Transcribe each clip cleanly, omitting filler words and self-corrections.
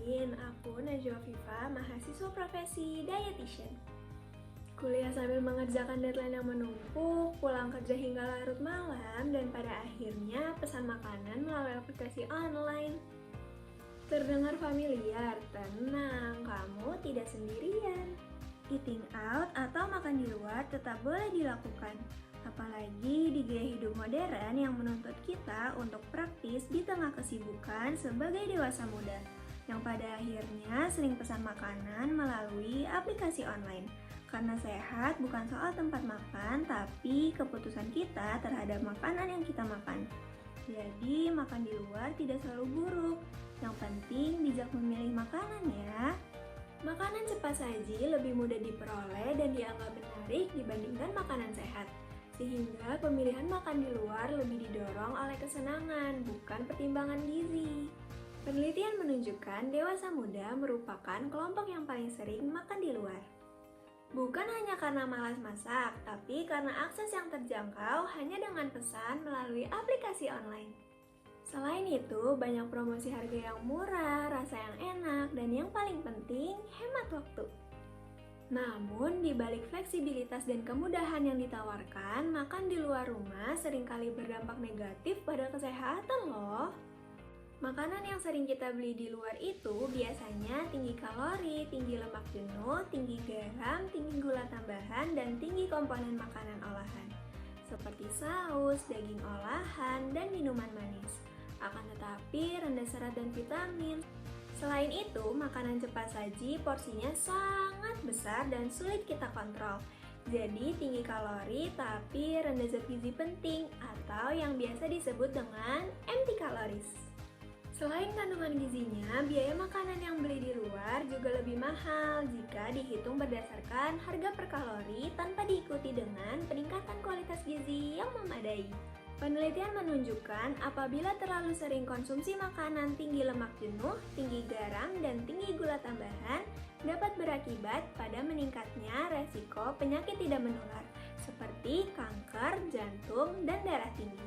Kenalin, aku Najwa Viva, mahasiswa profesi dietitian. Kuliah sambil mengerjakan deadline yang menumpuk, pulang kerja hingga larut malam, dan pada akhirnya pesan makanan melalui aplikasi online. Terdengar familiar? Tenang, kamu tidak sendirian. Eating out atau makan di luar tetap boleh dilakukan. Apalagi di gaya hidup modern yang menuntut kita untuk praktis di tengah kesibukan sebagai dewasa muda, yang pada akhirnya sering pesan makanan melalui aplikasi online. Karena sehat bukan soal tempat makan, tapi keputusan kita terhadap makanan yang kita makan. Jadi makan di luar tidak selalu buruk, yang penting bijak memilih makanan ya. Makanan cepat saji lebih mudah diperoleh dan dianggap menarik dibandingkan makanan sehat. Sehingga pemilihan makan di luar lebih didorong oleh kesenangan, bukan pertimbangan gizi. Penelitian menunjukkan dewasa muda merupakan kelompok yang paling sering makan di luar. Bukan hanya karena malas masak, tapi karena akses yang terjangkau hanya dengan pesan melalui aplikasi online. Selain itu, banyak promosi harga yang murah, rasa yang enak, dan yang paling penting, hemat waktu. Namun, di balik fleksibilitas dan kemudahan yang ditawarkan, makan di luar rumah seringkali berdampak negatif pada kesehatan loh. Makanan yang sering kita beli di luar itu biasanya tinggi kalori, tinggi lemak jenuh, tinggi garam, tinggi gula tambahan, dan tinggi komponen makanan olahan, seperti saus, daging olahan, dan minuman manis. Akan tetapi rendah serat dan vitamin. Selain itu, makanan cepat saji porsinya sangat besar dan sulit kita kontrol. Jadi tinggi kalori tapi rendah zat gizi penting atau yang biasa disebut dengan empty calories. Selain kandungan gizinya, biaya makanan yang beli di luar juga lebih mahal jika dihitung berdasarkan harga per kalori tanpa diikuti dengan peningkatan kualitas gizi yang memadai. Penelitian menunjukkan apabila terlalu sering konsumsi makanan tinggi lemak jenuh, tinggi garam, dan tinggi gula tambahan dapat berakibat pada meningkatnya resiko penyakit tidak menular seperti kanker, jantung, dan darah tinggi.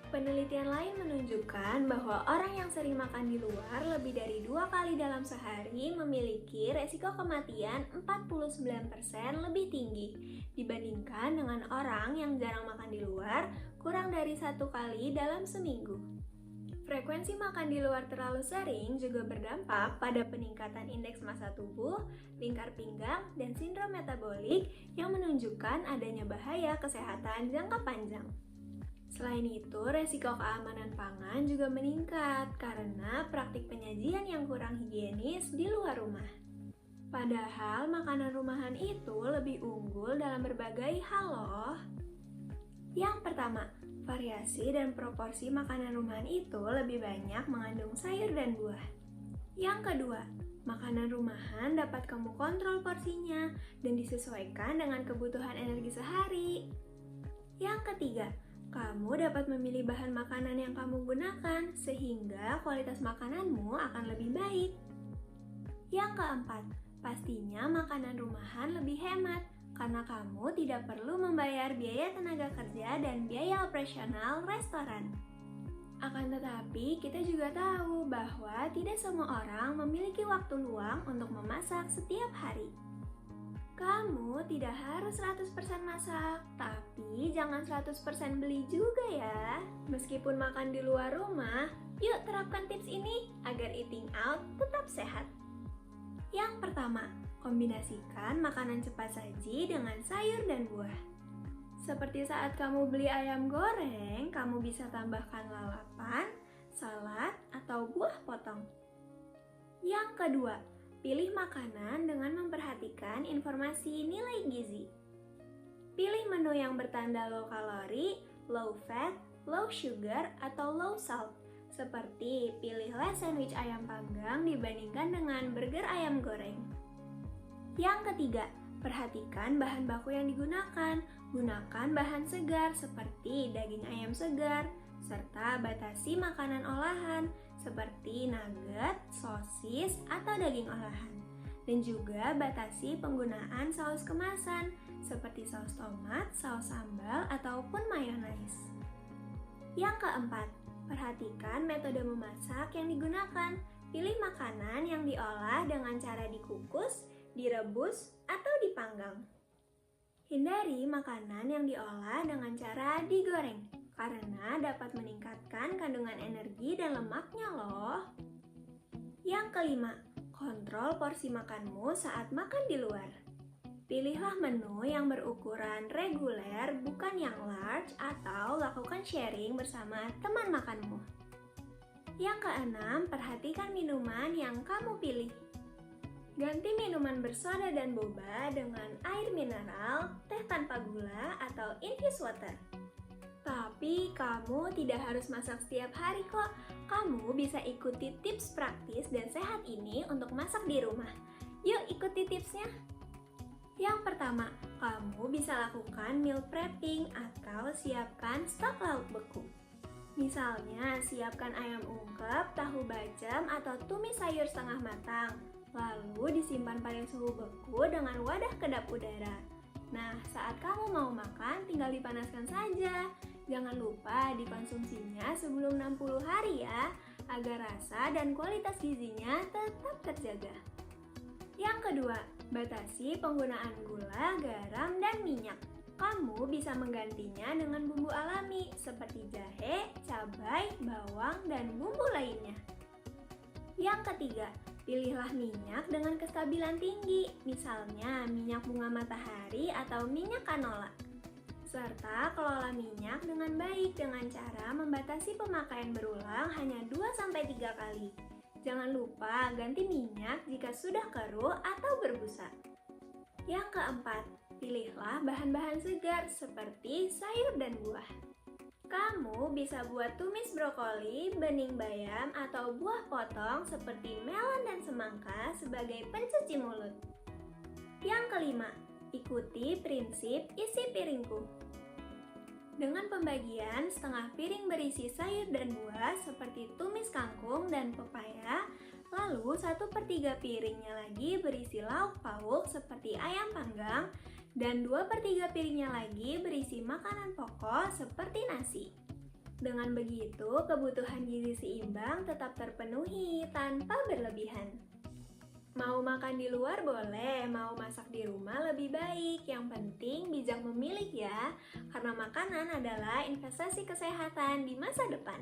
Penelitian lain menunjukkan bahwa orang yang sering makan di luar lebih dari 2 kali dalam sehari memiliki resiko kematian 49% lebih tinggi dibandingkan dengan orang yang jarang makan di luar kurang dari 1 kali dalam seminggu. Frekuensi makan di luar terlalu sering juga berdampak pada peningkatan indeks massa tubuh, lingkar pinggang, dan sindrom metabolik yang menunjukkan adanya bahaya kesehatan jangka panjang. Selain itu, resiko keamanan pangan juga meningkat karena praktik penyajian yang kurang higienis di luar rumah. Padahal makanan rumahan itu lebih unggul dalam berbagai hal loh. Yang pertama, variasi dan proporsi makanan rumahan itu lebih banyak mengandung sayur dan buah. Yang kedua, makanan rumahan dapat kamu kontrol porsinya dan disesuaikan dengan kebutuhan energi sehari. Yang ketiga, kamu dapat memilih bahan makanan yang kamu gunakan sehingga kualitas makananmu akan lebih baik. Yang keempat, pastinya makanan rumahan lebih hemat karena kamu tidak perlu membayar biaya tenaga kerja dan biaya operasional restoran. Akan tetapi, kita juga tahu bahwa tidak semua orang memiliki waktu luang untuk memasak setiap hari. Kamu tidak harus 100% masak, tapi jangan 100% beli juga ya. Meskipun makan di luar rumah, yuk terapkan tips ini agar eating out tetap sehat. Yang pertama, kombinasikan makanan cepat saji dengan sayur dan buah. Seperti saat kamu beli ayam goreng, kamu bisa tambahkan lalapan, salad, atau buah potong. Yang kedua, pilih makanan dengan memperhatikan informasi nilai gizi. Pilih menu yang bertanda low kalori, low fat, low sugar, atau low salt. Seperti pilihlah sandwich ayam panggang dibandingkan dengan burger ayam goreng. Yang ketiga, perhatikan bahan baku yang digunakan. Gunakan bahan segar seperti daging ayam segar, serta batasi makanan olahan seperti nugget, sosis, atau daging olahan. Dan juga batasi penggunaan saus kemasan seperti saus tomat, saus sambal, ataupun mayonaise. Yang keempat, perhatikan metode memasak yang digunakan. Pilih makanan yang diolah dengan cara dikukus, direbus, atau dipanggang. Hindari makanan yang diolah dengan cara digoreng, karena dapat meningkatkan kandungan energi dan lemaknya loh. Yang kelima, kontrol porsi makanmu saat makan di luar. Pilihlah menu yang berukuran reguler, bukan yang large, atau lakukan sharing bersama teman makanmu. Yang keenam, perhatikan minuman yang kamu pilih. Ganti minuman bersoda dan boba dengan air mineral, teh tanpa gula, atau infused water. Tapi kamu tidak harus masak setiap hari kok. Kamu bisa ikuti tips praktis dan sehat ini untuk masak di rumah. Yuk ikuti tipsnya! Yang pertama, kamu bisa lakukan meal prepping atau siapkan stok lauk beku. Misalnya, siapkan ayam ungkep, tahu bacem, atau tumis sayur setengah matang. Lalu disimpan pada suhu beku dengan wadah kedap udara. Nah, saat kamu mau makan, tinggal dipanaskan saja. Jangan lupa dikonsumsinya sebelum 60 hari ya, agar rasa dan kualitas gizinya tetap terjaga. Yang kedua, batasi penggunaan gula, garam, dan minyak. Kamu bisa menggantinya dengan bumbu alami seperti jahe, cabai, bawang, dan bumbu lainnya. Yang ketiga, pilihlah minyak dengan kestabilan tinggi, misalnya minyak bunga matahari atau minyak canola. Serta kelola minyak dengan baik dengan cara membatasi pemakaian berulang hanya 2-3 kali. Jangan lupa ganti minyak jika sudah keruh atau berbusa. Yang keempat, pilihlah bahan-bahan segar seperti sayur dan buah. Kamu bisa buat tumis brokoli, bening bayam, atau buah potong seperti melon dan semangka sebagai pencuci mulut. Yang kelima, ikuti prinsip isi piringku. Dengan pembagian setengah piring berisi sayur dan buah seperti tumis kangkung dan pepaya, lalu 1/3 piringnya lagi berisi lauk pauk seperti ayam panggang, dan 2/3 piringnya lagi berisi makanan pokok seperti nasi. Dengan begitu, kebutuhan gizi seimbang tetap terpenuhi tanpa berlebihan. Mau makan di luar boleh, mau masak di rumah lebih baik. Yang penting bijak memilih ya, karena makanan adalah investasi kesehatan di masa depan.